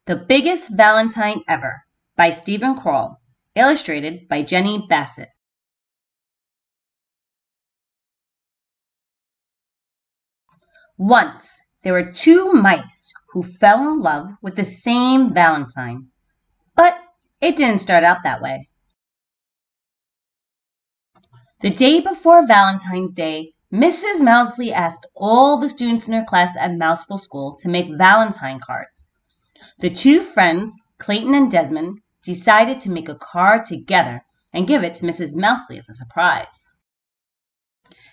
The Biggest Valentine Ever by Stephen Kroll, illustrated by Jenny Bassett. Once there were two mice who fell in love with the same Valentine, but it didn't start out that way. The day before Valentine's Day, Mrs. Mousley asked all the students in her class at Mouseville School to make Valentine cards. The two friends, Clayton and Desmond, decided to make a card together and give it to Mrs. Mousley as a surprise.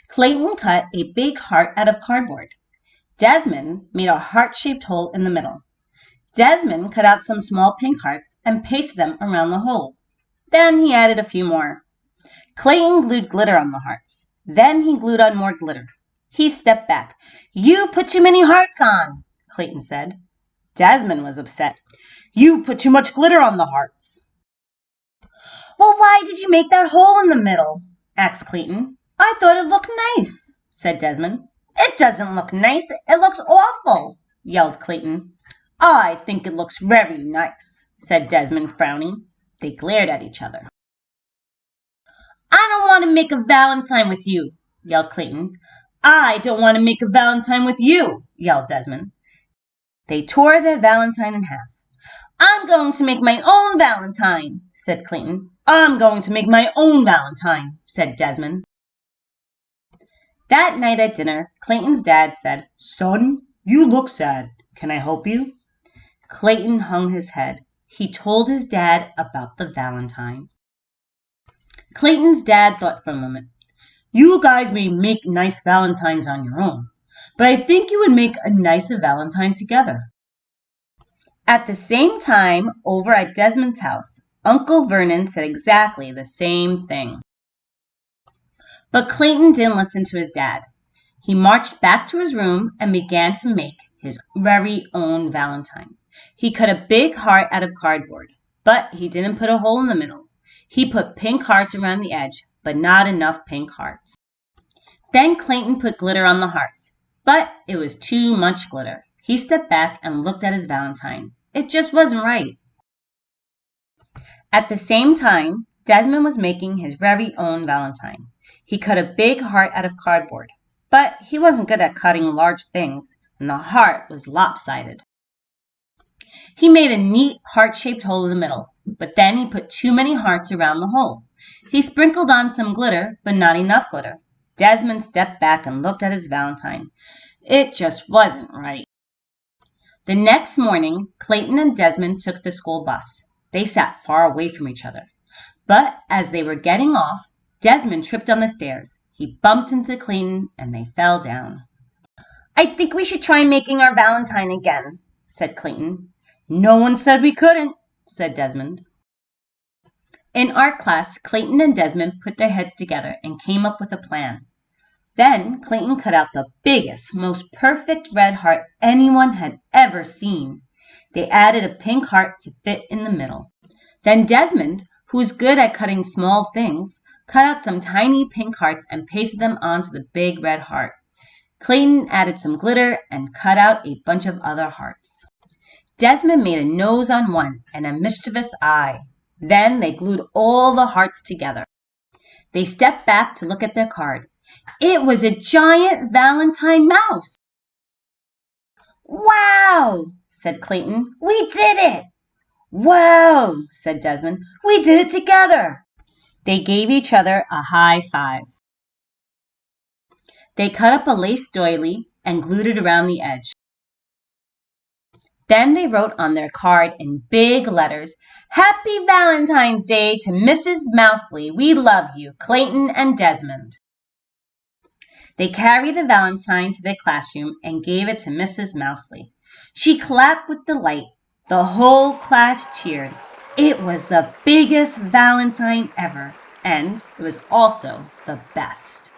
Clayton cut a big heart out of cardboard. Desmond made a heart-shaped hole in the middle. Desmond cut out some small pink hearts and pasted them around the hole. Then he added a few more. Clayton glued glitter on the hearts. Then he glued on more glitter. He stepped back. "You put too many hearts on," Clayton said. Desmond was upset. "You put too much glitter on the hearts." "Well, why did you make that hole in the middle?" asked Clayton. "I thought it looked nice," said Desmond. "It doesn't look nice. It looks awful," yelled Clayton. "I think it looks very nice," said Desmond, frowning. They glared at each other. "I don't want to make a Valentine with you," yelled Clayton. "I don't want to make a Valentine with you," yelled Desmond. They tore their Valentine in half. "I'm going to make my own Valentine," said Clayton. "I'm going to make my own Valentine," said Desmond. That night at dinner, Clayton's dad said, "Son, you look sad. Can I help you?" Clayton hung his head. He told his dad about the Valentine. Clayton's dad thought for a moment. "You guys may make nice Valentines on your own, but I think you would make a nicer Valentine together." At the same time, over at Desmond's house, Uncle Vernon said exactly the same thing. But Clayton didn't listen to his dad. He marched back to his room and began to make his very own Valentine. He cut a big heart out of cardboard, but he didn't put a hole in the middle. He put pink hearts around the edge, but not enough pink hearts. Then Clayton put glitter on the hearts, but it was too much glitter. He stepped back and looked at his Valentine. It just wasn't right. At the same time, Desmond was making his very own Valentine. He cut a big heart out of cardboard, but he wasn't good at cutting large things, and the heart was lopsided. He made a neat heart-shaped hole in the middle, but then he put too many hearts around the hole. He sprinkled on some glitter, but not enough glitter. Desmond stepped back and looked at his Valentine. It just wasn't right. The next morning, Clayton and Desmond took the school bus. They sat far away from each other. But as they were getting off, Desmond tripped on the stairs. He bumped into Clayton, and they fell down. "I think we should try making our Valentine again," said Clayton. "No one said we couldn't," said Desmond. In art class, Clayton and Desmond put their heads together and came up with a plan. Then Clayton cut out the biggest, most perfect red heart anyone had ever seen. They added a pink heart to fit in the middle. Then Desmond, who was good at cutting small things, cut out some tiny pink hearts and pasted them onto the big red heart. Clayton added some glitter and cut out a bunch of other hearts. Desmond made a nose on one and a mischievous eye. Then they glued all the hearts together. They stepped back to look at their card. It was a giant Valentine mouse. "Wow!" said Clayton. "We did it!" "Wow!" said Desmond. "We did it together!" They gave each other a high five. They cut up a lace doily and glued it around the edge. Then they wrote on their card in big letters, "Happy Valentine's Day to Mrs. Mousley. We love you, Clayton and Desmond." They carried the Valentine to their classroom and gave it to Mrs. Mousley. She clapped with delight. The whole class cheered. It was the biggest Valentine ever, and it was also the best.